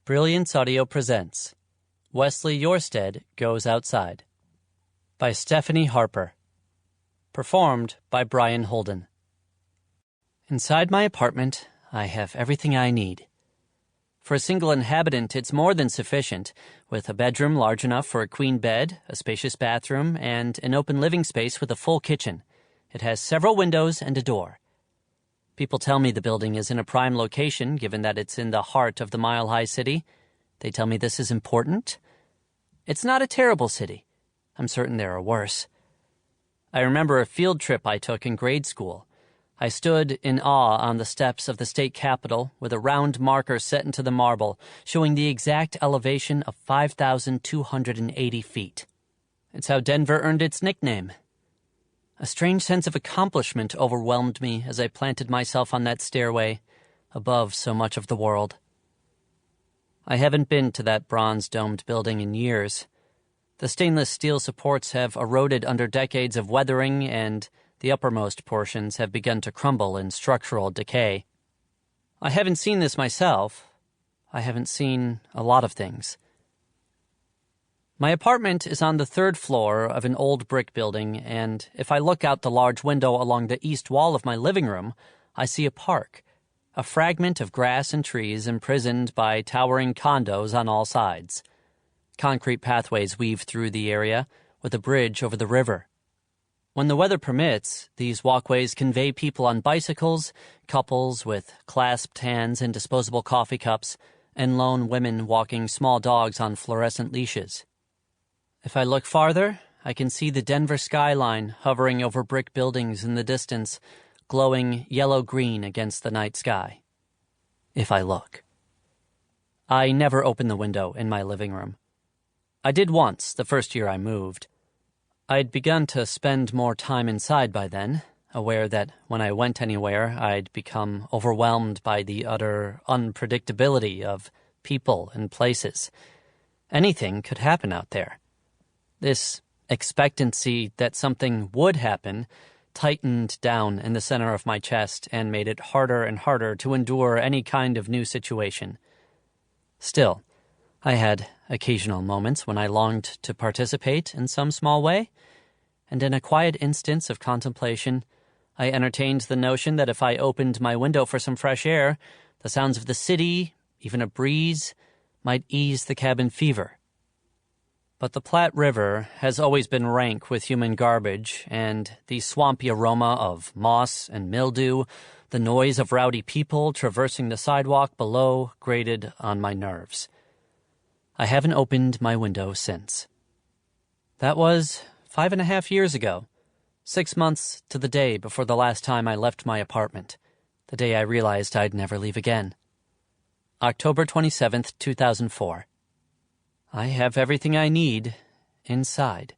Brilliance Audio presents Wesley Yorstead Goes Outside by Stephanie Harper. Performed by Brian Holden. Inside my apartment, I have everything I need. For a single inhabitant, it's more than sufficient, with a bedroom large enough for a queen bed, a spacious bathroom, and an open living space with a full kitchen. It has several windows and a door. People tell me the building is in a prime location, given that it's in the heart of the mile-high city. They tell me this is important. It's not a terrible city. I'm certain there are worse. I remember a field trip I took in grade school. I stood in awe on the steps of the state capitol with a round marker set into the marble, showing the exact elevation of 5,280 feet. It's how Denver earned its nickname. A strange sense of accomplishment overwhelmed me as I planted myself on that stairway, above so much of the world. I haven't been to that bronze-domed building in years. The stainless steel supports have eroded under decades of weathering, and the uppermost portions have begun to crumble in structural decay. I haven't seen this myself. I haven't seen a lot of things. My apartment is on the third floor of an old brick building, and if I look out the large window along the east wall of my living room, I see a park, a fragment of grass and trees imprisoned by towering condos on all sides. Concrete pathways weave through the area, with a bridge over the river. When the weather permits, these walkways convey people on bicycles, couples with clasped hands and disposable coffee cups, and lone women walking small dogs on fluorescent leashes. If I look farther, I can see the Denver skyline hovering over brick buildings in the distance, glowing yellow-green against the night sky. If I look. I never open the window in my living room. I did once, the first year I moved. I'd begun to spend more time inside by then, aware that when I went anywhere, I'd become overwhelmed by the utter unpredictability of people and places. Anything could happen out there. This expectancy that something would happen tightened down in the center of my chest and made it harder and harder to endure any kind of new situation. Still, I had occasional moments when I longed to participate in some small way, and in a quiet instance of contemplation, I entertained the notion that if I opened my window for some fresh air, the sounds of the city, even a breeze, might ease the cabin fever. But the Platte River has always been rank with human garbage, and the swampy aroma of moss and mildew, the noise of rowdy people traversing the sidewalk below, grated on my nerves. I haven't opened my window since. That was 5.5 years ago, 6 months to the day before the last time I left my apartment, the day I realized I'd never leave again. October 27th, 2004. I have everything I need inside.